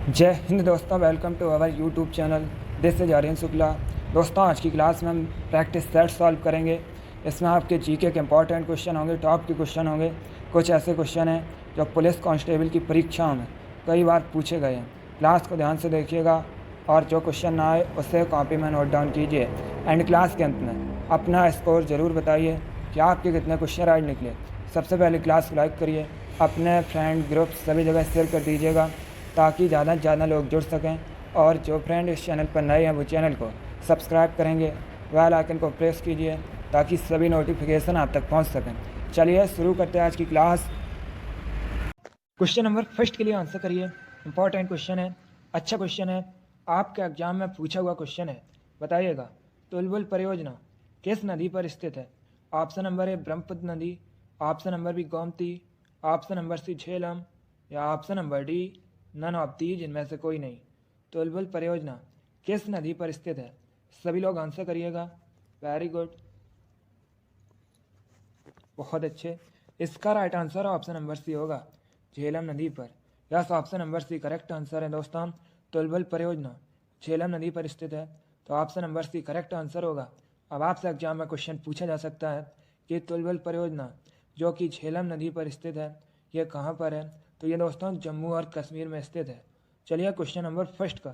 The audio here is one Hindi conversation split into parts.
जय हिंद दोस्तों, welcome to our YouTube channel. This is Aryan Shukla. दोस्तों, आज की क्लास में हम प्रैक्टिस सेट सॉल्व करेंगे। इसमें आपके जीके के इंपॉर्टेंट क्वेश्चन होंगे, टॉप के क्वेश्चन होंगे। कुछ ऐसे क्वेश्चन हैं जो पुलिस कांस्टेबल की परीक्षाओं में कई बार पूछे गए हैं। क्लास को ध्यान से देखिएगा और जो क्वेश्चन ना आए उसे कॉपी में नोट डाउन कीजिए। एंड क्लास के अंत में अपना स्कोर ज़रूर बताइए कि आपके कितने क्वेश्चन राइट निकले। सबसे पहले क्लास को लाइक करिए, अपने फ्रेंड ग्रुप सभी जगह शेयर कर दीजिएगा ताकि ज़्यादा से ज़्यादा लोग जुड़ सकें। और जो फ्रेंड इस चैनल पर नए हैं वो चैनल को सब्सक्राइब करेंगे, बेल आइकन को प्रेस कीजिए ताकि सभी नोटिफिकेशन आप तक पहुंच सकें। चलिए शुरू करते हैं आज की क्लास। क्वेश्चन नंबर फर्स्ट के लिए आंसर करिए। इंपॉर्टेंट क्वेश्चन है, अच्छा क्वेश्चन है, आपके एग्जाम में पूछा हुआ क्वेश्चन है। बताइएगा, तुलबुल परियोजना किस नदी पर स्थित है? ऑप्शन नंबर ए ब्रह्मपुत्र नदी, option number B Gomti, option number C Jhelum या option number D none of these इनमें से कोई नहीं। तुलबुल परियोजना किस नदी पर स्थित है? सभी लोग आंसर करिएगा। वेरी गुड, बहुत अच्छे। इसका right answer option number C होगा, झेलम नदी पर। Yes, option number C correct answer है दोस्तों। तुलबुल परियोजना झेलम नदी पर स्थित है, तो option number C correct answer होगा। अब आपसे एग्जाम में क्वेश्चन पूछा जा सकता है कि तुलबुल परियोजना जो कि झेलम नदी पर स्थित है ये कहाँ पर है? तो ये दोस्तों जम्मू और कश्मीर में स्थित है। चलिए क्वेश्चन नंबर फर्स्ट का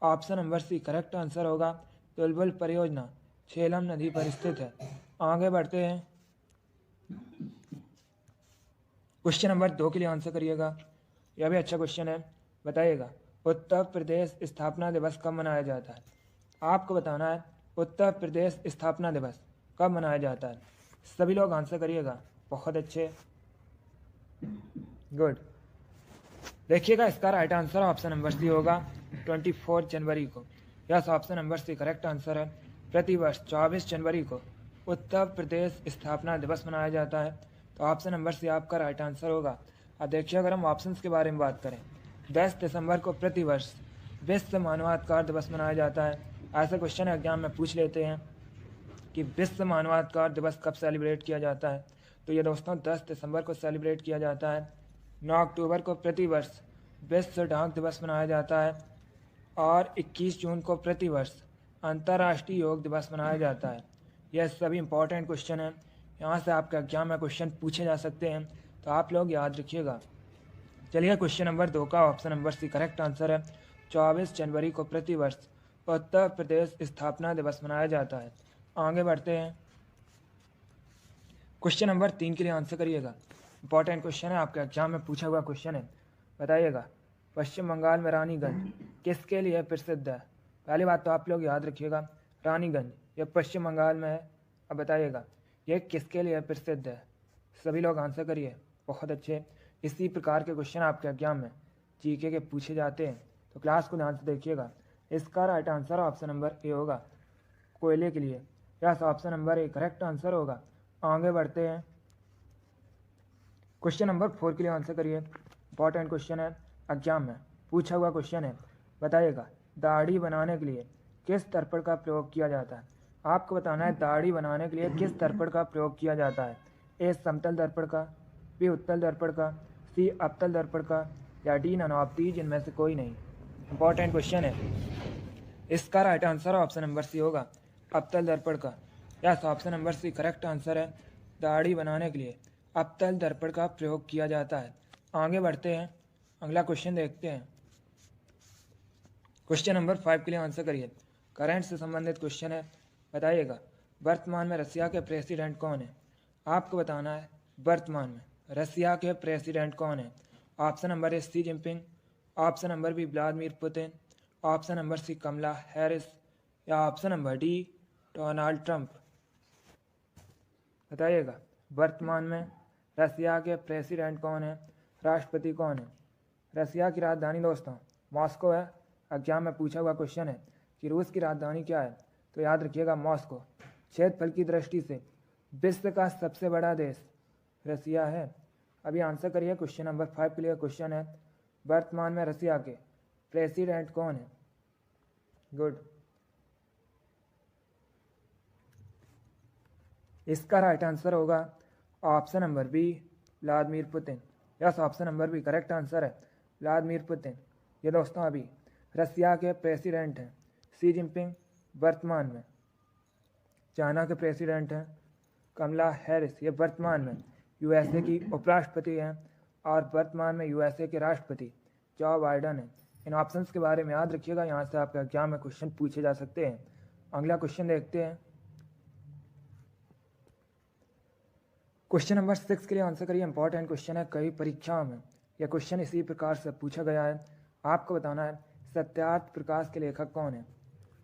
option number C correct answer होगा, तुलबुल परियोजना झेलम नदी पर स्थित है। आगे बढ़ते हैं, क्वेश्चन नंबर 2 के लिए आंसर करिएगा। यह भी अच्छा क्वेश्चन है। बताइएगा, उत्तर प्रदेश स्थापना दिवस कब मनाया जाता है? आपको बताना है उत्तर प्रदेश स्थापना दिवस कब मनाया जाता है। सभी लोग आंसर करिएगा। बहुत अच्छे, गुड। देखिएगा, इसका right answer option number C होगा, 24 जनवरी को। Yes, option number C correct answer है। प्रतिवर्ष 24 जनवरी को उत्तर प्रदेश स्थापना दिवस मनाया जाता है, तो ऑप्शन नंबर सी आपका राइट आंसर होगा। अब देखिए, अगर हम ऑप्शंस के बारे में बात करें, 10 दिसंबर को प्रतिवर्ष विश्व मानवाधिकार दिवस मनाया जाता है। ऐसे क्वेश्चन एग्जाम में पूछ लेते हैं कि विश्व मानवाधिकार दिवस कब सेलिब्रेट किया जाता है? तो ये दोस्तों 10 दिसंबर को सेलिब्रेट किया जाता है। 9 अक्टूबर को प्रतिवर्ष विश्व डाक दिवस मनाया जाता है और 21 जून को प्रतिवर्ष अंतर्राष्ट्रीय योग दिवस मनाया जाता है। यह सभी इंपॉर्टेंट क्वेश्चन हैं, यहाँ से आपके एग्जाम में क्वेश्चन पूछे जा सकते हैं, तो आप लोग याद रखिएगा। चलिए क्वेश्चन नंबर 2 का option number C correct answer है, 24 जनवरी को प्रतिवर्ष उत्तर प्रदेश स्थापना दिवस मनाया जाता है। आगे बढ़ते हैं, क्वेश्चन नंबर 3 के लिए आंसर करिएगा। इंपॉर्टेंट क्वेश्चन है, आपके एग्जाम में पूछा हुआ क्वेश्चन है। बताइएगा, पश्चिम बंगाल में रानीगंज किसके लिए प्रसिद्ध है? पहली बात तो आप लोग याद रखिएगा, रानीगंज ये पश्चिम बंगाल में है। अब बताइएगा, ये किसके लिए प्रसिद्ध है? सभी लोग आंसर करिए। बहुत अच्छे, इसी प्रकार के क्वेश्चन आपके एग्जाम में जीके के पूछे जाते हैं, तो क्लास को ध्यान से देखिएगा। इसका right answer option number A होगा, कोयले के लिए। Yes, option number A correct answer होगा। आगे बढ़ते हैं, क्वेश्चन नंबर 4 के लिए आंसर करिए। इंपॉर्टेंट क्वेश्चन है, एग्जाम में पूछा हुआ क्वेश्चन है। बताइएगा, दाढ़ी बनाने के लिए किस दर्पण का प्रयोग किया जाता है? आपको बताना है दाढ़ी बनाने के लिए किस दर्पण का प्रयोग किया जाता है। ए समतल दर्पण का, बी उत्तल दर्पण का, सी अवतल दर्पण का या डी नन ऑफ दीज इनमें से कोई नहीं। इंपॉर्टेंट क्वेश्चन है, इसका right answer option number C होगा, अवतल दर्पण का। Yes, option number C correct answer है। दाढ़ी बनाने के लिए अवतल दर्पण का प्रयोग किया जाता है। आगे बढ़ते हैं, अगला क्वेश्चन देखते हैं। क्वेश्चन नंबर 5 के लिए आंसर करिए। करंट से संबंधित क्वेश्चन है। बताइएगा, वर्तमान में रसिया के प्रेसिडेंट कौन है? आपको बताना है वर्तमान में रसिया के प्रेसिडेंट कौन है। Option number A Xi Jinping, option number B Vladimir Putin, option number C Kamala Harris या option number D Donald Trump. बताइएगा, वर्तमान में रसिया के प्रेसिडेंट कौन है, राष्ट्रपति कौन है? रसिया की राजधानी दोस्तों मॉस्को है। एग्जाम में पूछा हुआ क्वेश्चन है कि रूस की राजधानी क्या है, तो याद रखिएगा मॉस्को। क्षेत्रफल की दृष्टि से विश्व का सबसे बड़ा देश रसिया है। अभी आंसर करिए, क्वेश्चन नंबर 5 के लिए क्वेश्चन है, वर्तमान में रसिया के प्रेसिडेंट कौन है? गुड, इसका राइट आंसर होगा option number B Vladimir Putin. Yes, option number B correct answer है, व्लादिमीर पुतिन। ये दोस्तों अभी रसिया के प्रेसिडेंट हैं शी जिनपिंग वर्तमान में। चाइना के प्रेसिडेंट हैं कमला हैरिस, ये वर्तमान में यूएसए की उपराष्ट्रपति हैं और वर्तमान में यूएसए के राष्ट्रपति जो बाइडन हैं। इन ऑप्शंस के बारे में याद रखिएगा, यहाँ से आपके एग्जाम में क्वेश्चन पूछे जा सकते हैं। अगला क्वेश्चन देखते हैं। क्वेश्चन नंबर 6 के लिए आंसर करिए। इंपॉर्टेंट क्वेश्चन है, कई परीक्षाओं में यह क्वेश्चन इसी प्रकार से पूछा गया है। आपको बताना है सत्यार्थ प्रकाश के लेखक कौन है।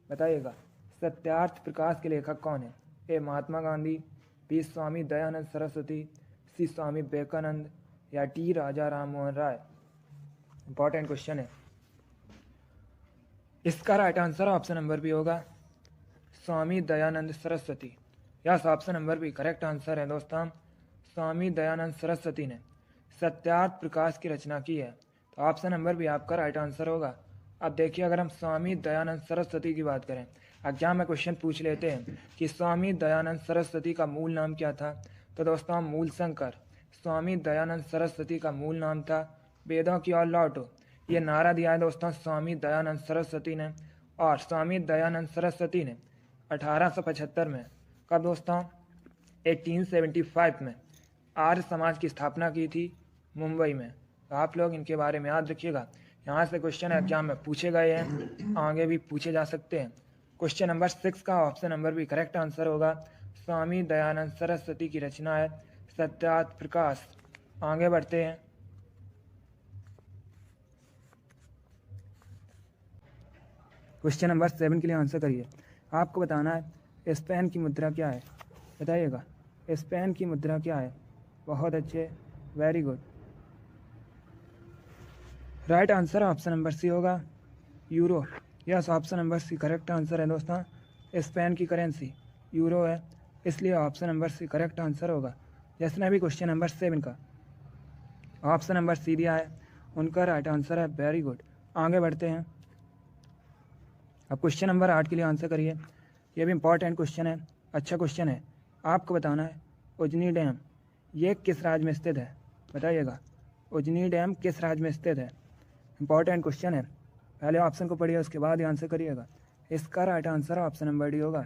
बताइएगा सत्यार्थ प्रकाश के लेखक कौन है। A Mahatma Gandhi, B Swami Dayanand Saraswati, C Swami Vivekananda या D Raja Ram Mohan Roy. Important question है। इसका right answer option number B होगा Swami Dayanand Saraswati. Yes, option number B correct answer है दोस्तों। स्वामी दयानंद सरस्वती ने सत्यार्थ प्रकाश की रचना की है, तो ऑप्शन नंबर बी आपका राइट आंसर होगा। अब देखिए, अगर हम स्वामी दयानंद सरस्वती की बात करें, एग्जाम में क्वेश्चन पूछ लेते हैं कि स्वामी दयानंद सरस्वती का मूल नाम क्या था, तो दोस्तों मूल शंकर। स्वामी दयानंद सरस्वती का मूल नाम था वेदों की ओर लौटो। ये नारा दिया है दोस्तों स्वामी दयानंद सरस्वती ने। और स्वामी दयानंद सरस्वती ने 1875 में, कब दोस्तों, 1875 में आर्य समाज की स्थापना की थी मुंबई में। तो आप लोग इनके बारे में याद रखिएगा, यहाँ से क्वेश्चन एग्जाम में पूछे गए हैं, आगे भी पूछे जा सकते हैं। क्वेश्चन नंबर 6 का ऑप्शन नंबर भी करेक्ट आंसर होगा। स्वामी दयानंद सरस्वती की रचना है सत्यार्थ प्रकाश। आगे बढ़ते हैं। क्वेश्चन नंबर 7 के लिए आंसर करिए। आपको बताना है स्पेन की मुद्रा क्या है। बताइएगा स्पेन की मुद्रा क्या है। बहुत अच्छे, very good. Right answer option number C होगा euro. Yes, option number C correct answer है दोस्तों। स्पेन की करेंसी यूरो है, इसलिए option number C correct answer होगा। जिसने भी क्वेश्चन नंबर 7 का ऑप्शन नंबर सी दिया है उनका राइट आंसर है, वेरी गुड। आगे बढ़ते हैं। अब क्वेश्चन नंबर 8 के लिए आंसर करिए। ये भी इंपॉर्टेंट क्वेश्चन है, अच्छा क्वेश्चन है। आपको बताना है उजनी डैम ये किस राज्य में स्थित है। बताइएगा उजनी डैम किस राज्य में स्थित है। इंपॉर्टेंट क्वेश्चन है, पहले ऑप्शन को पढ़िए उसके बाद आंसर करिएगा। इसका right answer option number D होगा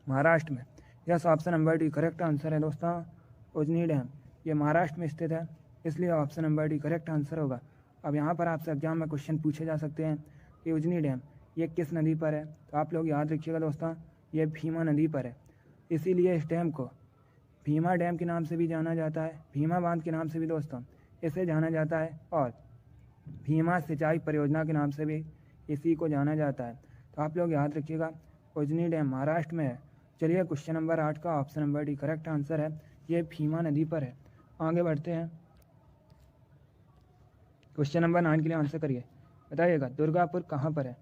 महाराष्ट्र में। Yes, option number D correct answer है दोस्तों। उजनी डैम ये महाराष्ट्र में स्थित है, इसलिए option number D correct answer होगा। अब यहाँ पर आपसे एग्जाम में क्वेश्चन पूछे जा सकते हैं कि उजनी डैम ये किस नदी पर है, तो आप लोग याद रखिएगा दोस्तों ये भीमा नदी पर है। इसीलिए इस डैम को भीमा डैम के नाम से भी जाना जाता है, भीमा बांध के नाम से भी दोस्तों इसे जाना जाता है, और भीमा सिंचाई परियोजना के नाम से भी इसी को जाना जाता है। तो आप लोग याद रखिएगा उजनी डैम महाराष्ट्र में है। चलिए क्वेश्चन नंबर 8 का option number D correct answer है, ये भीमा नदी पर है। आगे बढ़ते हैं। क्वेश्चन नंबर 9 के लिए आंसर करिए। बताइएगा दुर्गापुर कहाँ पर है।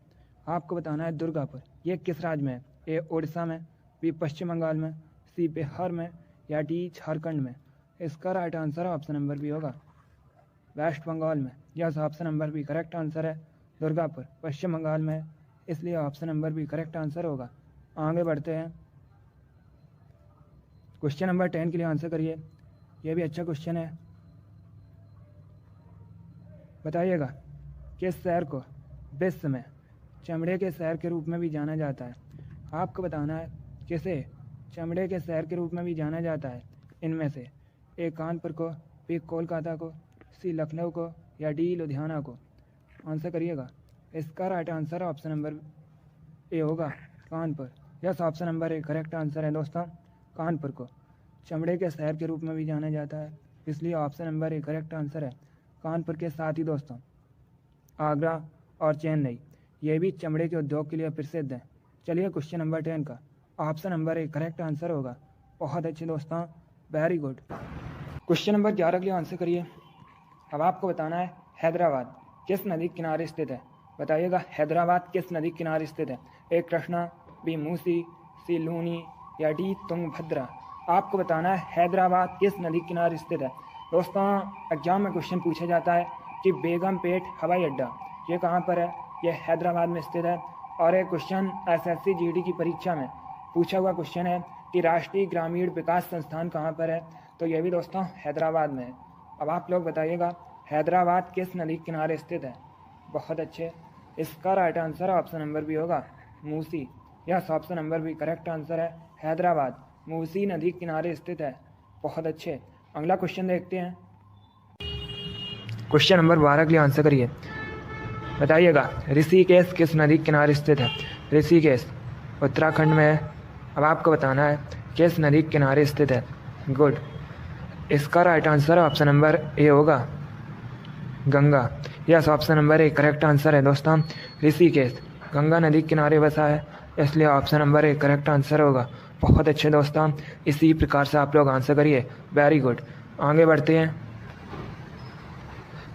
आपको बताना है दुर्गापुर ये किस राज्य में है। ए उड़ीसा में, बी पश्चिम बंगाल में, सी बिहार में या डी झारखंड में। इसका right answer option number B होगा वेस्ट बंगाल में। Yes, option number B correct answer है। दुर्गापुर पश्चिम बंगाल में है, इसलिए option number B correct answer होगा। आगे बढ़ते हैं। क्वेश्चन नंबर 10 के लिए आंसर करिए। यह भी अच्छा क्वेश्चन है। बताइएगा किस शहर को विश्व में चमड़े के शहर के रूप में भी जाना जाता है। आपको बताना है किसे चमड़े के शहर के रूप में भी जाना जाता है। इनमें से ए कानपुर को, बी कोलकाता को, सी लखनऊ को या डी लुधियाना को। आंसर करिएगा। इसका right answer option number A होगा Kanpur. Yes, option number A correct answer है दोस्तों। कानपुर को चमड़े के शहर के रूप में भी जाना जाता है, इसलिए option number A correct answer है। कानपुर के साथ ही दोस्तों आगरा और चेन्नई ये भी चमड़े के उद्योग के लिए प्रसिद्ध हैं। चलिए क्वेश्चन नंबर 10 का option number A correct answer होगा। बहुत अच्छे दोस्तों, वेरी गुड। क्वेश्चन नंबर 11 के लिए आंसर करिए। अब आपको बताना है हैदराबाद किस नदी के किनारे स्थित है। बताइएगा हैदराबाद किस नदी के किनारे स्थित है। ए कृष्णा, बी मूसी, सी लूनी या डी तुंगभद्रा। आपको बताना है हैदराबाद किस नदी के किनारे स्थित है। दोस्तों एग्जाम में क्वेश्चन पूछा जाता है कि बेगमपेट हवाई अड्डा ये कहाँ पर है। यह हैदराबाद में स्थित है। और एक क्वेश्चन एसएससी जीडी की परीक्षा में पूछा हुआ क्वेश्चन है कि राष्ट्रीय ग्रामीण विकास संस्थान कहाँ पर है, तो यह भी दोस्तों हैदराबाद में है। अब आप लोग बताइएगा हैदराबाद किस नदी के किनारे स्थित है। बहुत अच्छे। इसका right answer option number B होगा Musi. Yes, option number B correct answer है। हैदराबाद मूसी नदी किनारे स्थित है। बहुत अच्छे। अगला क्वेश्चन देखते हैं। क्वेश्चन नंबर 12 के लिए आंसर करिए। बताइएगा ऋषिकेश किस नदी के किनारे स्थित है? ऋषिकेश उत्तराखंड में है। अब आपको बताना है किस नदी के किनारे स्थित है। गुड। इसका right answer option number A होगा Ganga. Yes, option number A correct answer है दोस्तों। ऋषिकेश गंगा नदी के किनारे बसा है, इसलिए option number A correct answer होगा। बहुत अच्छे दोस्तों, इसी प्रकार से आप लोग आंसर करिए। Very good. आगे बढ़ते हैं।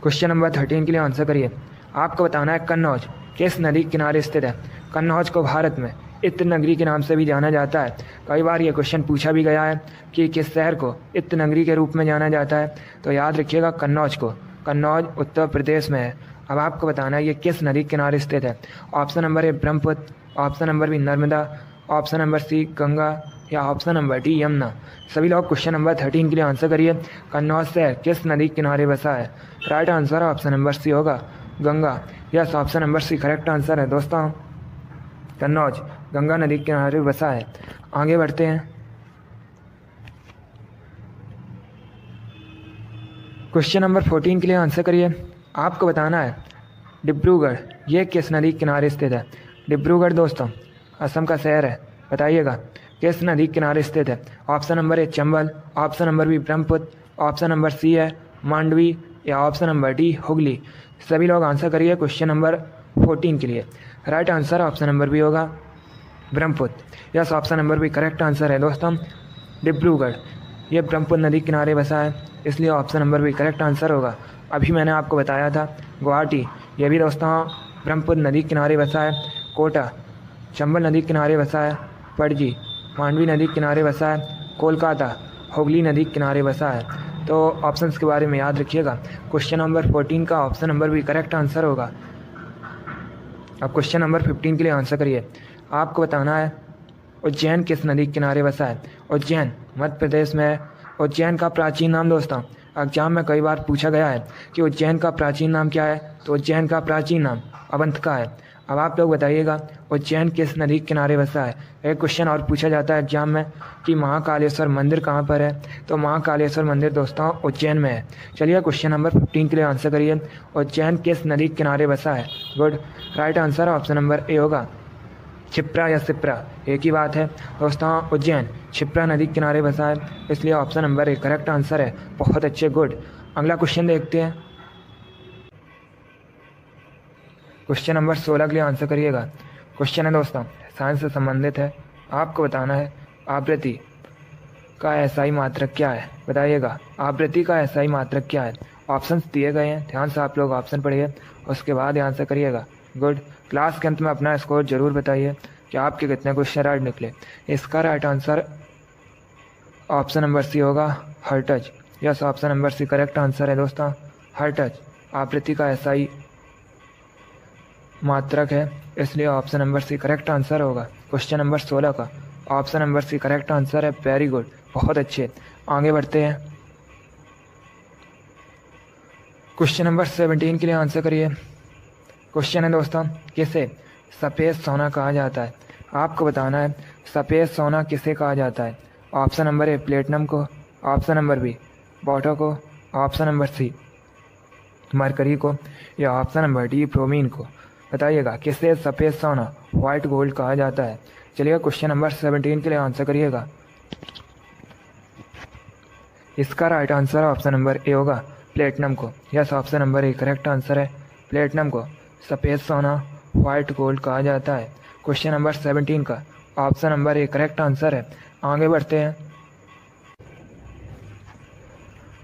क्वेश्चन नंबर 13 के लिए आंसर करिए। आपको बताना है कन्नौज किस नदी के किनारे स्थित है? कन्नौज को भारत में इत्र नगरी के नाम से भी जाना जाता है। कई बार ये क्वेश्चन पूछा भी गया है कि किस शहर को इत्र नगरी के रूप में जाना जाता है, तो याद रखिएगा कन्नौज को। कन्नौज उत्तर प्रदेश में है। अब आपको बताना है ये किस नदी के किनारे स्थित है। Option number A Brahmaputra, option number B Narmada, option number C Ganga या ऑप्शन नंबर डी यमुना। सभी लोग क्वेश्चन नंबर 13 के लिए आंसर करिए। कन्नौज शहर किस नदी के किनारे बसा है? Right answer option number C होगा Ganga. Yes, option number C correct answer है दोस्तों। कन्नौज गंगा नदी के किनारे बसा है। आगे बढ़ते हैं। क्वेश्चन नंबर 14 के लिए आंसर करिए। आपको बताना है डिब्रूगढ़ ये किस नदी के किनारे स्थित है? डिब्रूगढ़ दोस्तों असम का शहर है। बताइएगा किस नदी के किनारे स्थित है? Option number A Chambal, option number B Brahmaputra, option number C है मांडवी या ऑप्शन नंबर डी हुगली। सभी लोग आंसर करिए क्वेश्चन नंबर 14 के लिए। Right answer option number B होगा Brahmaputra. Yes, option number B correct answer है दोस्तों। डिब्रूगढ़ ये ब्रह्मपुत्र नदी के किनारे बसा है, इसलिए option number B correct answer होगा। अभी मैंने आपको बताया था गुवाहाटी ये भी दोस्तों ब्रह्मपुत्र नदी के किनारे बसा है। कोटा चंबल नदी के किनारे बसा है। पणजी मांडवी नदी के किनारे बसा है। कोलकाता हुगली नदी के किनारे बसा है। तो ऑप्शंस के बारे में याद रखिएगा। क्वेश्चन नंबर 14 का ऑप्शन नंबर भी करेक्ट आंसर होगा। अब क्वेश्चन नंबर 15 के लिए आंसर करिए। आपको बताना है उज्जैन किस नदी के किनारे बसा है? उज्जैन मध्य प्रदेश में है। उज्जैन का प्राचीन नाम दोस्तों एग्जाम में कई बार पूछा गया है कि उज्जैन का प्राचीन नाम क्या है, तो उज्जैन का प्राचीन नाम अवंतिका है। अब आप लोग बताइएगा उज्जैन किस नदी के किनारे बसा है। एक क्वेश्चन और पूछा जाता है एग्जाम में कि महाकालेश्वर मंदिर कहाँ पर है, तो महाकालेश्वर मंदिर दोस्तों उज्जैन में है। चलिए क्वेश्चन नंबर 15 के लिए आंसर करिए। उज्जैन किस नदी के किनारे बसा है? Good. Right answer option number A होगा क्षिप्रा या सिप्रा, एक ही बात है दोस्तों। उज्जैन क्षिप्रा नदी के किनारे बसा है, इसलिए option number A correct answer है। बहुत अच्छे, गुड। अगला क्वेश्चन देखते हैं। क्वेश्चन नंबर 16 के लिए आंसर करिएगा। क्वेश्चन है दोस्तों साइंस से संबंधित है। आपको बताना है आवृत्ति का एसआई मात्रक क्या है? बताइएगा आवृत्ति का एसआई मात्रक क्या है? ऑप्शंस दिए गए हैं, ध्यान से आप लोग ऑप्शन पढ़िए, उसके बाद आंसर करिएगा। गुड। क्लास के अंत में अपना स्कोर जरूर बताइए कि आपके कितने क्वेश्चन राइट निकले। इसका right answer option number C होगा hertz. Yes, option number C correct answer है दोस्तों। हर्ट्ज आवृत्ति का एसआई मात्रक है, इसलिए option number C correct answer होगा। क्वेश्चन नंबर 16 का option number C correct answer है। वेरी गुड, बहुत अच्छे। आगे बढ़ते हैं। क्वेश्चन नंबर 17 के लिए आंसर करिए। क्वेश्चन है दोस्तों किसे सफ़ेद सोना कहा जाता है? आपको बताना है सफ़ेद सोना किसे कहा जाता है। ऑप्शन नंबर ए प्लेटिनम को, ऑप्शन नंबर बी बॉटो को, ऑप्शन नंबर सी मरकरी को या ऑप्शन नंबर डी ब्रोमीन को। बताइएगा किसे सफ़ेद सोना वाइट गोल्ड कहा जाता है। चलिए क्वेश्चन नंबर 17 के लिए आंसर करिएगा। इसका right answer option number A होगा प्लेटिनम को। Yes, option number A correct answer है। प्लेटिनम को सफ़ेद सोना वाइट गोल्ड कहा जाता है। क्वेश्चन नंबर 17 का option number A correct answer है। आगे बढ़ते हैं।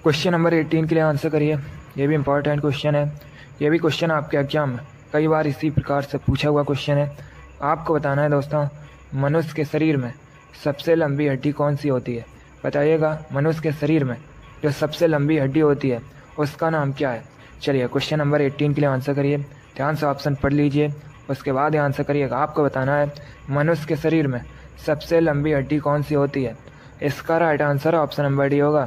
क्वेश्चन नंबर 18 के लिए आंसर करिए। ये भी इंपॉर्टेंट क्वेश्चन है। ये भी क्वेश्चन आपके एग्जाम में कई बार इसी प्रकार से पूछा हुआ क्वेश्चन है। आपको बताना है दोस्तों मनुष्य के शरीर में सबसे लंबी हड्डी कौन सी होती है? बताइएगा मनुष्य के शरीर में जो सबसे लंबी हड्डी होती है उसका नाम क्या है? चलिए क्वेश्चन नंबर 18 के लिए आंसर करिए। ध्यान से ऑप्शन पढ़ लीजिए, उसके बाद आंसर करिएगा। आपको बताना है मनुष्य के शरीर में सबसे लंबी हड्डी कौन सी होती है। इसका right answer option number D होगा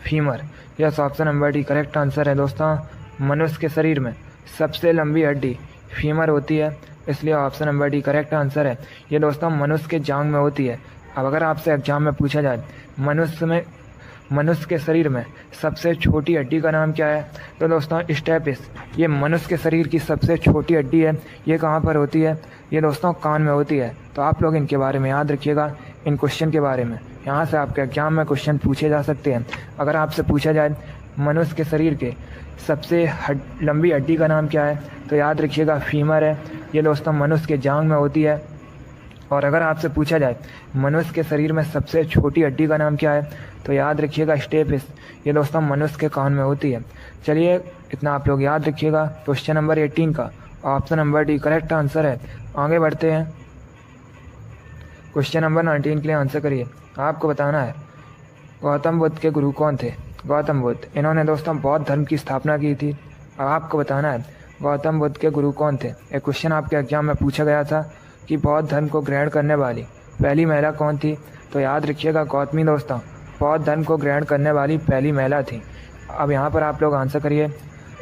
femur. Yes, option number D correct answer है दोस्तों। मनुष्य के शरीर में सबसे लंबी हड्डी फीमर होती है, इसलिए option number D correct answer है। ये दोस्तों मनुष्य के जांघ में होती है। अब अगर आपसे एग्जाम में पूछा जाए मनुष्य के शरीर में सबसे छोटी हड्डी का नाम क्या है, तो दोस्तों स्टेपिस, ये मनुष्य के शरीर की सबसे छोटी हड्डी है। ये कहाँ पर होती है, ये दोस्तों कान में होती है। तो आप लोग इनके बारे में याद रखिएगा, इन क्वेश्चन के बारे में। यहाँ से आपके एग्जाम में क्वेश्चन पूछे जा सकते हैं। अगर आपसे पूछा जाए मनुष्य के शरीर के सबसे लंबी हड्डी का नाम क्या है, तो याद रखिएगा फीमर है। ये दोस्तों मनुष्य के जांघ में होती है। और अगर आपसे पूछा जाए मनुष्य के शरीर में सबसे छोटी हड्डी का नाम क्या है, तो याद रखिएगा स्टेपिस, ये दोस्तों मनुष्य के कान में होती है। चलिए इतना आप लोग याद रखिएगा। क्वेश्चन नंबर 18 का option number D correct answer है। आगे बढ़ते हैं। क्वेश्चन नंबर 19 के लिए आंसर करिए। आपको बताना है गौतम बुद्ध के गुरु कौन थे। गौतम बुद्ध, इन्होंने दोस्तों बौद्ध धर्म की स्थापना की थी। अब आपको बताना है गौतम बुद्ध के गुरु कौन थे। एक क्वेश्चन आपके एग्जाम में पूछा गया था कि बौद्ध धर्म को ग्रहण करने वाली पहली महिला कौन थी, तो याद रखिएगा गौतमी दोस्तों बौद्ध धर्म को ग्रहण करने वाली पहली महिला थी। अब यहाँ पर आप लोग आंसर करिए।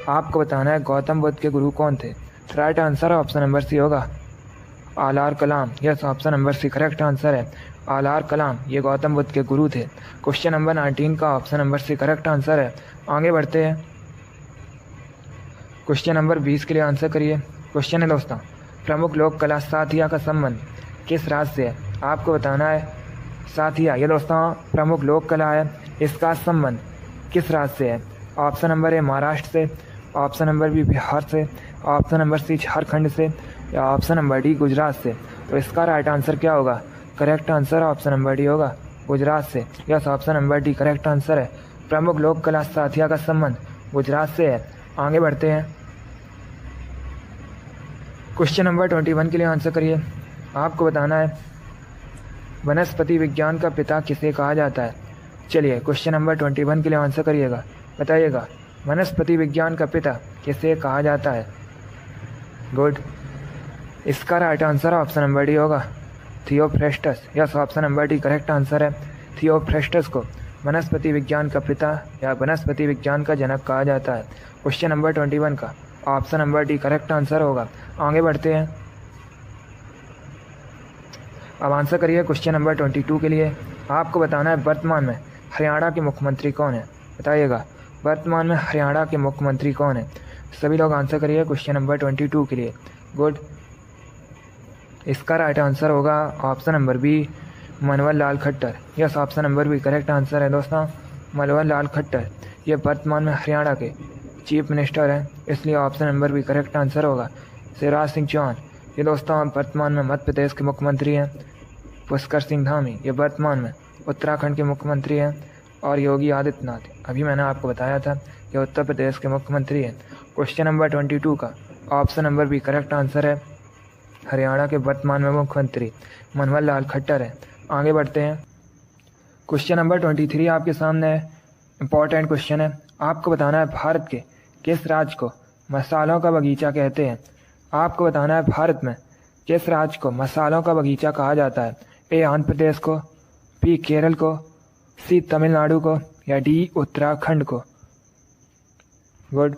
आपको बताना है गौतम बुद्ध के गुरु कौन थे। Right answer option number C होगा R Kalam. Yes, option number C correct answer है। आर कलाम ये गौतम बुद्ध के गुरु थे। क्वेश्चन नंबर 19 का option number C correct answer है। आगे बढ़ते हैं। क्वेश्चन नंबर 20 के लिए आंसर करिए। क्वेश्चन है दोस्तों प्रमुख लोक कला साथिया का संबंध किस राज्य से है। आपको बताना है साथिया, ये दोस्तों प्रमुख लोक कला है, इसका संबंध किस राज्य से है। ऑप्शन नंबर ए महाराष्ट्र से, ऑप्शन नंबर बी बिहार से, ऑप्शन नंबर सी झारखंड से, या ऑप्शन नंबर डी गुजरात से। तो इसका राइट आंसर क्या होगा। Correct answer option number D होगा गुजरात से। Yes, option number D correct answer है। प्रमुख लोक कला साथिया का संबंध गुजरात से है। आगे बढ़ते हैं। क्वेश्चन नंबर 21 के लिए आंसर करिए। आपको बताना है वनस्पति विज्ञान का पिता किसे कहा जाता है। चलिए क्वेश्चन नंबर 21 के लिए आंसर करिएगा। बताइएगा वनस्पति विज्ञान का पिता किसे कहा जाता है। गुड, इसका right answer option number D होगा Theophrastus. Yes, option number D correct answer है। थियोफ्रेस्टस को वनस्पति विज्ञान का पिता या वनस्पति विज्ञान का जनक कहा जाता है। क्वेश्चन नंबर 21 का option number D correct answer होगा। आगे बढ़ते हैं। अब आंसर करिए क्वेश्चन नंबर 22 के लिए। आपको बताना है वर्तमान में हरियाणा के मुख्यमंत्री कौन है। बताइएगा वर्तमान में हरियाणा के मुख्यमंत्री कौन है। सभी लोग आंसर करिए क्वेश्चन नंबर 22 के लिए। गुड, इसका राइट आंसर होगा option number B Manohar Lal Khattar. Yes, option number B correct answer है दोस्तों मनोहर लाल खट्टर। ये वर्तमान में हरियाणा के चीफ मिनिस्टर हैं, इसलिए option number B correct answer होगा। शिवराज सिंह चौहान, ये दोस्तों वर्तमान में मध्य प्रदेश के मुख्यमंत्री हैं। पुष्कर सिंह धामी, ये वर्तमान में उत्तराखंड के मुख्यमंत्री हैं। और योगी आदित्यनाथ, अभी मैंने आपको बताया था, ये उत्तर प्रदेश के मुख्यमंत्री हैं। क्वेश्चन नंबर 22 का option number B correct answer है। हरियाणा के वर्तमान में मुख्यमंत्री मनोहर लाल खट्टर हैं। आगे बढ़ते हैं। क्वेश्चन नंबर 23 आपके सामने है। इंपॉर्टेंट क्वेश्चन है। आपको बताना है भारत के किस राज्य को मसालों का बगीचा कहते हैं। आपको बताना है भारत में किस राज्य को मसालों का बगीचा कहा जाता है। ए आंध्र प्रदेश को, बी केरल को, सी तमिलनाडु को, या डी उत्तराखंड को। गुड,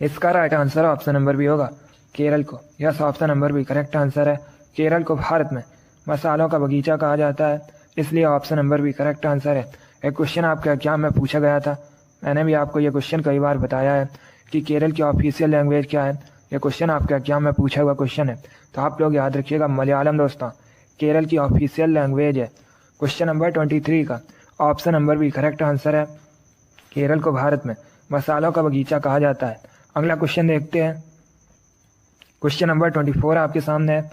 इसका right answer option number B होगा केरल को। Yes, option number B correct answer है। केरल को भारत में मसालों का बगीचा कहा जाता है, इसलिए option number B correct answer है। एक क्वेश्चन आपके एग्जाम में पूछा गया था, मैंने भी आपको ये क्वेश्चन कई बार बताया है कि केरल की ऑफिशियल लैंग्वेज क्या है। ये क्वेश्चन आपके एग्जाम में पूछा हुआ क्वेश्चन है, तो आप लोग याद रखिएगा मलयालम दोस्तों केरल की ऑफिशियल लैंग्वेज है। क्वेश्चन नंबर 23 का option number B correct answer है। केरल को भारत में मसालों का बगीचा कहा जाता है। अगला क्वेश्चन देखते हैं। क्वेश्चन नंबर 24 आपके सामने है।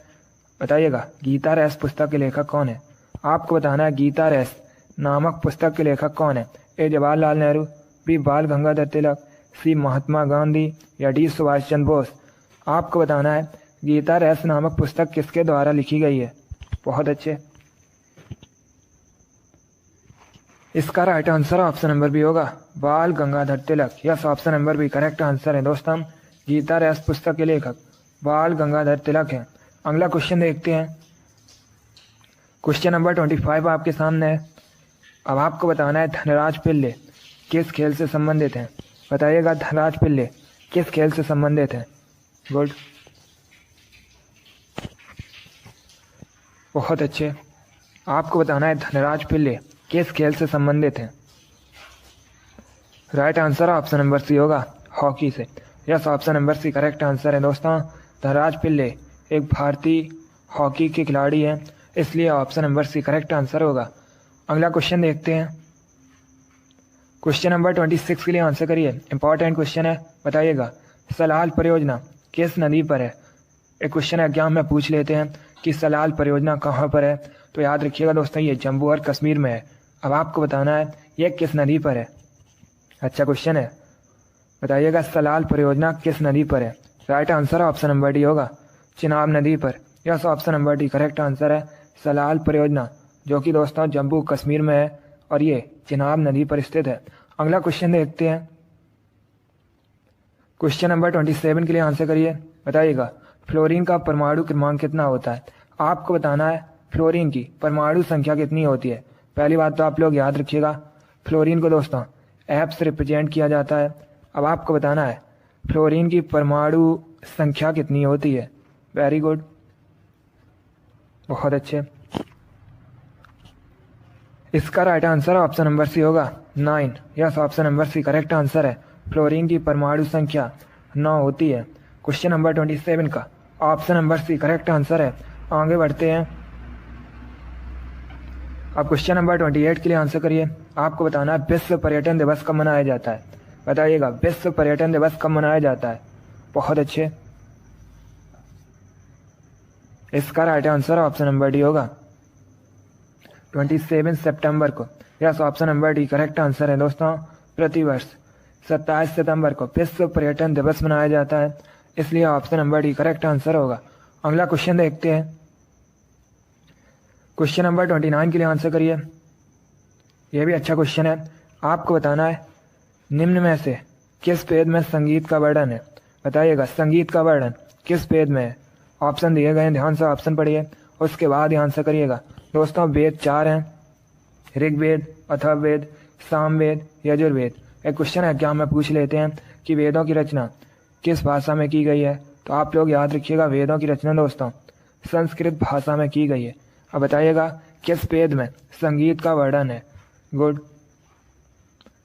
बताइएगा गीता रैस पुस्तक के लेखक कौन है। आपको बताना है गीता रैस नामक पुस्तक के लेखक कौन है। ए जवाहरलाल नेहरू, बी बाल गंगाधर तिलक, सी महात्मा गांधी, या डी सुभाष चंद्र बोस। आपको बताना है गीता रैस नामक पुस्तक किसके द्वारा लिखी गई है। बहुत अच्छे, इसका right answer option number B होगा Bal Gangadhar Tilak. Yes, option number B correct answer है दोस्तों। गीता रैस पुस्तक के लेखक बाल गंगाधर तिलक हैं। अगला क्वेश्चन देखते हैं। क्वेश्चन नंबर 25 आपके सामने है। अब आपको बताना है धनराज पिल्ले किस खेल से संबंधित हैं। बताइएगा धनराज पिल्ले किस खेल से संबंधित है? गुड, बहुत अच्छे। आपको बताना है धनराज पिल्ले किस खेल से संबंधित है? Right answer option number C होगा, हॉकी से। Yes, option number C correct answer है दोस्तों। धनराज पिल्ले एक भारतीय हॉकी के खिलाड़ी हैं, इसलिए option number C correct answer होगा। अगला क्वेश्चन देखते हैं। क्वेश्चन नंबर 26 के लिए आंसर करिए। इंपॉर्टेंट क्वेश्चन है, बताइएगा सलाल परियोजना किस नदी पर है? एक क्वेश्चन एग्जाम में पूछ लेते हैं कि सलाल परियोजना कहाँ पर है, तो याद रखिएगा दोस्तों ये जम्मू और कश्मीर में है। अब आपको बताना है ये किस नदी पर है। अच्छा क्वेश्चन है, बताइएगा सलाल परियोजना किस नदी पर है? Right answer option number D होगा, चिनाब नदी पर। Yes, option number D correct answer है। सलाल परियोजना जो कि दोस्तों जम्मू कश्मीर में है और ये चिनाब नदी पर स्थित है। अगला क्वेश्चन देखते हैं। क्वेश्चन नंबर 27 के लिए आंसर करिए। बताइएगा फ्लोरीन का परमाणु क्रमांक कितना होता है? आपको बताना है फ्लोरीन की परमाणु संख्या कितनी होती है। पहली बात तो आप लोग याद रखिएगा, फ्लोरीन को दोस्तों एफ से रिप्रेजेंट किया जाता है। अब आपको बताना है फ्लोरीन की परमाणु संख्या कितनी होती है। वेरी गुड, बहुत अच्छे। इसका right answer option number C होगा 9। Yes, option number C correct answer है। फ्लोरीन की परमाणु संख्या 9 होती है। क्वेश्चन नंबर 27 का option number C correct answer है। आगे बढ़ते हैं। अब क्वेश्चन नंबर 28 के लिए आंसर करिए। आपको बताना है विश्व पर्यटन दिवस कब मनाया जाता है। बताइएगा विश्व पर्यटन दिवस कब मनाया जाता है। बहुत अच्छे। इसका right answer option number D होगा 27 सितंबर को। Yes, option number D correct answer है दोस्तों। प्रतिवर्ष 27 सितंबर को विश्व पर्यटन दिवस मनाया जाता है, इसलिए option number D correct answer होगा। अगला क्वेश्चन देखते हैं। क्वेश्चन नंबर 29 के लिए आंसर करिए। यह भी अच्छा क्वेश्चन है। आपको बताना है निम्न में से किस वेद में संगीत का वर्णन है। बताइएगा संगीत का वर्णन किस वेद में है। ऑप्शन दिए गए हैं, ध्यान से ऑप्शन पढ़िए, उसके बाद ही आंसर करिएगा। दोस्तों वेद 4 हैं, ऋग्वेद, अथर्ववेद, सामवेद, यजुर्वेद। एक क्वेश्चन एग्जाम में पूछ लेते हैं कि वेदों की रचना किस भाषा में की गई है, तो आप लोग याद रखिएगा वेदों की रचना दोस्तों संस्कृत भाषा में की गई है। अब बताइएगा किस वेद में संगीत का वर्णन है। Good,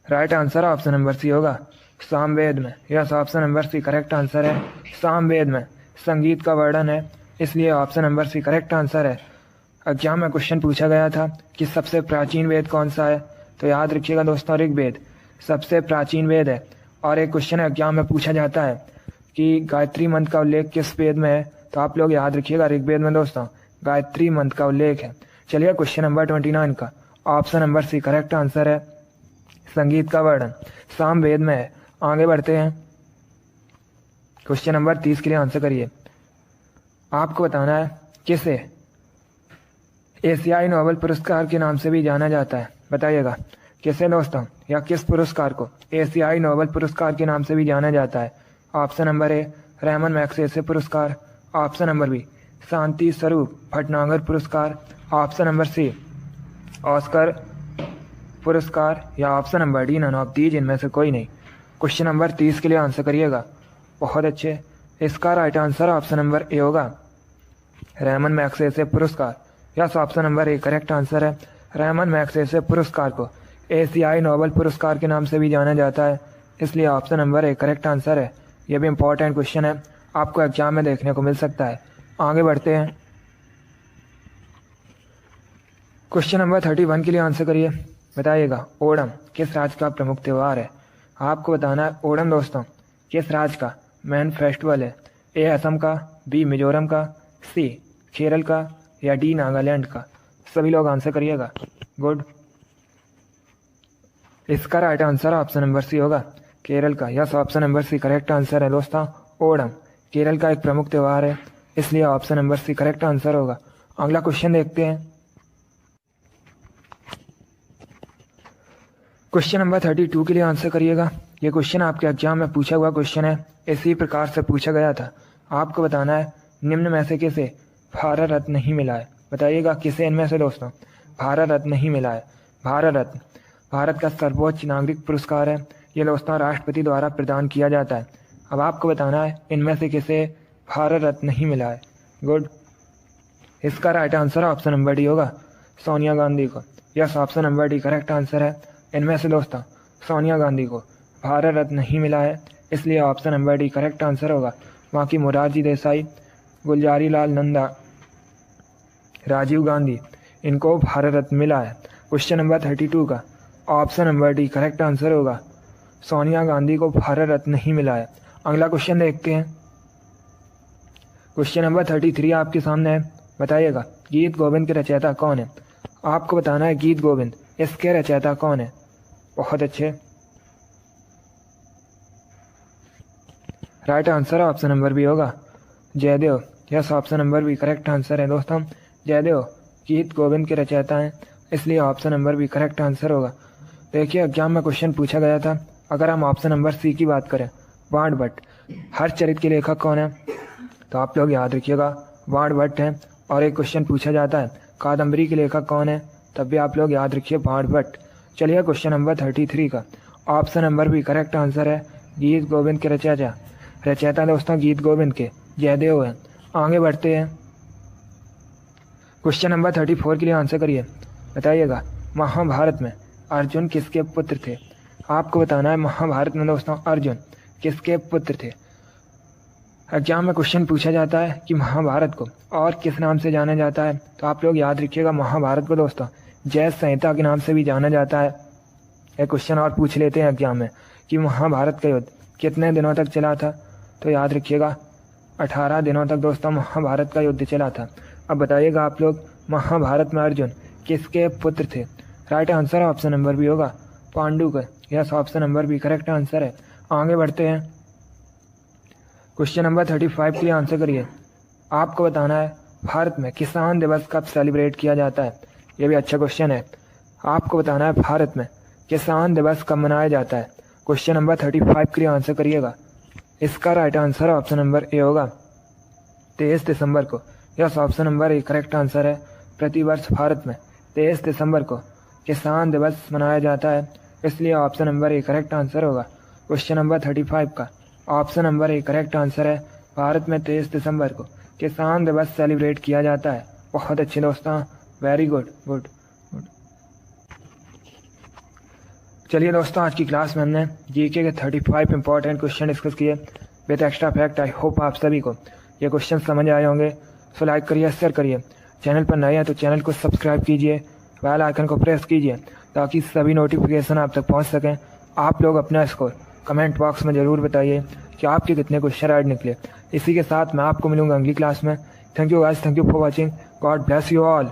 right answer option number C होगा सामवेद में। Yes, option number C correct answer है। सामवेद में संगीत का वर्णन है, इसलिए option number C correct answer है। एग्जाम में क्वेश्चन पूछा गया था कि सबसे प्राचीन वेद कौन सा है, तो याद रखिएगा दोस्तों ऋग्वेद सबसे प्राचीन वेद है। और एक क्वेश्चन एग्जाम में पूछा जाता है कि गायत्री मंत्र का उल्लेख किस वेद में है, तो आप लोग याद रखिएगा ऋग्वेद में दोस्तों गायत्री मंत्र का उल्लेख है। चलिए क्वेश्चन नंबर 29 का option number C correct answer है। संगीत का वर्णन सामवेद में है। आगे बढ़ते हैं। क्वेश्चन नंबर 30 के लिए आंसर करिए। आपको बताना है किसे एशियाई नोबेल पुरस्कार के नाम से भी जाना जाता है। बताइएगा किसे दोस्तों, या किस पुरस्कार को एशियाई नोबेल पुरस्कार के नाम से भी जाना जाता है। Option number A Ramon Magsaysay पुरस्कार, option number B Shanti Swarup Bhatnagar पुरस्कार, ऑप्शन नंबर सी ऑस्कर पुरस्कार, या option number D none of these, इनमें से कोई नहीं। क्वेश्चन नंबर 30 के लिए आंसर करिएगा। बहुत अच्छे। इसका right answer option number A होगा रहमान मैग्सेसे पुरस्कार। Yes, option number A correct answer है। रहमान मैग्सेसे पुरस्कार को एशियाई नोबेल पुरस्कार के नाम से भी जाना जाता है, इसलिए option number A correct answer है। यह भी इंपॉर्टेंट क्वेश्चन है, आपको एग्जाम में देखने को मिल सकता है। आगे बढ़ते हैं। क्वेश्चन नंबर 31 के लिए आंसर करिए। बताइएगा ओणम किस राज्य का प्रमुख त्यौहार है। आपको बताना है ओणम दोस्तों किस राज्य का मेन फेस्टिवल है। ए असम का, बी मिजोरम का, सी केरल का, या डी नागालैंड का। सभी लोग आंसर करिएगा। गुड, इसका right answer option number C होगा केरल का। Yes, option number C correct answer है दोस्तों। ओणम केरल का एक प्रमुख त्यौहार है, इसलिए option number C correct answer होगा। अगला क्वेश्चन देखते हैं। क्वेश्चन नंबर 32 के लिए आंसर करिएगा। ये क्वेश्चन आपके एग्जाम में पूछा हुआ क्वेश्चन है, इसी प्रकार से पूछा गया था। आपको बताना है निम्न में से किसे भारत रत्न नहीं मिला है। बताइएगा किसे इनमें से दोस्तों भारत रत्न नहीं मिला है। भारत रत्न भारत का सर्वोच्च नागरिक पुरस्कार है। ये दोस्तों राष्ट्रपति द्वारा प्रदान किया जाता है। अब आपको बताना है इनमें से किसे भारत रत्न नहीं मिला है। गुड। इसका right answer option number D होगा, सोनिया गांधी को। Yes, option number D correct answer है। इनमें से दोस्तों सोनिया गांधी को भारत रत्न नहीं मिला है, इसलिए option number D correct answer होगा। बाकी मोरारजी देसाई, गुलजारी लाल नंदा, राजीव गांधी, इनको भारत रत्न मिला है। क्वेश्चन नंबर 32 का option number D correct answer होगा, सोनिया गांधी को भारत रत्न नहीं मिला है। अगला क्वेश्चन देखते हैं। क्वेश्चन नंबर 33 आपके सामने है। बताइएगा गीत गोविंद के रचयिता कौन है। आपको बताना है गीत गोविंद इसके रचयिता कौन है। बहुत अच्छे, right answer option number B होगा, Jaydev. Yes, option number B correct answer है दोस्तों। जयदेव गीत गोविंद के रचयिता हैं, इसलिए option number B correct answer होगा। देखिए एग्जाम में क्वेश्चन पूछा गया था, अगर हम ऑप्शन नंबर सी की बात करें, वाण भट्ट, हर चरित्र के लेखक कौन है, तो आप लोग याद रखिएगा वाण भट्ट हैं। और एक क्वेश्चन पूछा जाता है कादम्बरी के लेखक कौन है, तब भी आप लोग याद रखिए वाण भट्ट। चलिए क्वेश्चन नंबर 33 का option number B correct answer है, गीत गोविंद के रचयिता दोस्तों गीत गोविंद के जयदेव हैं। आगे बढ़ते हैं। क्वेश्चन नंबर 34 के लिए आंसर करिए। बताइएगा महाभारत में अर्जुन किसके पुत्र थे। आपको बताना है महाभारत में दोस्तों अर्जुन किसके पुत्र थे। एग्जाम में क्वेश्चन पूछा जाता है कि महाभारत को और किस नाम से जाना जाता है, तो आप लोग याद रखिएगा महाभारत को दोस्तों जय संहिता के नाम से भी जाना जाता है। एक क्वेश्चन और पूछ लेते हैं एग्जाम में कि महाभारत का युद्ध कितने दिनों तक चला था, तो याद रखिएगा 18 दिनों तक दोस्तों महाभारत का युद्ध चला था। अब बताइएगा आप लोग महाभारत में अर्जुन किसके पुत्र थे। Right answer option number B होगा, पांडु का। Yes, option number B correct answer है। आगे बढ़ते हैं। क्वेश्चन नंबर 35 के लिए आंसर करिए। आपको बताना है भारत में किसान दिवस कब सेलिब्रेट किया जाता है। ये भी अच्छा क्वेश्चन है। आपको बताना है भारत में किसान दिवस कब मनाया जाता है। क्वेश्चन नंबर 35 के लिए आंसर करिएगा। इसका right answer option number A होगा, 23 दिसंबर को। Yes, option number A correct answer है। प्रतिवर्ष भारत में 23 दिसंबर को किसान दिवस मनाया जाता है, इसलिए option number A correct answer होगा। क्वेश्चन नंबर 35 का option number A correct answer है, भारत में 23 दिसंबर को किसान दिवस सेलिब्रेट किया जाता है। बहुत अच्छे दोस्तों, वेरी गुड गुड गुड। चलिए दोस्तों आज की क्लास में हमने जीके के 35 इंपॉर्टेंट क्वेश्चन डिस्कस किए with extra fact. I hope आप सभी को ये क्वेश्चन समझ आए होंगे। सो लाइक करिए, शेयर करिए। चैनल पर नए हैं तो चैनल को सब्सक्राइब कीजिए, बेल आइकन को प्रेस कीजिए ताकि सभी नोटिफिकेशन आप तक पहुंच सकें। आप लोग अपना स्कोर कमेंट बॉक्स में ज़रूर बताइए कि आपके कितने क्वेश्चन ऐड निकले। इसी के साथ मैं आपको मिलूंगा अगली क्लास में। Thank you guys, thank you for watching. God bless you all.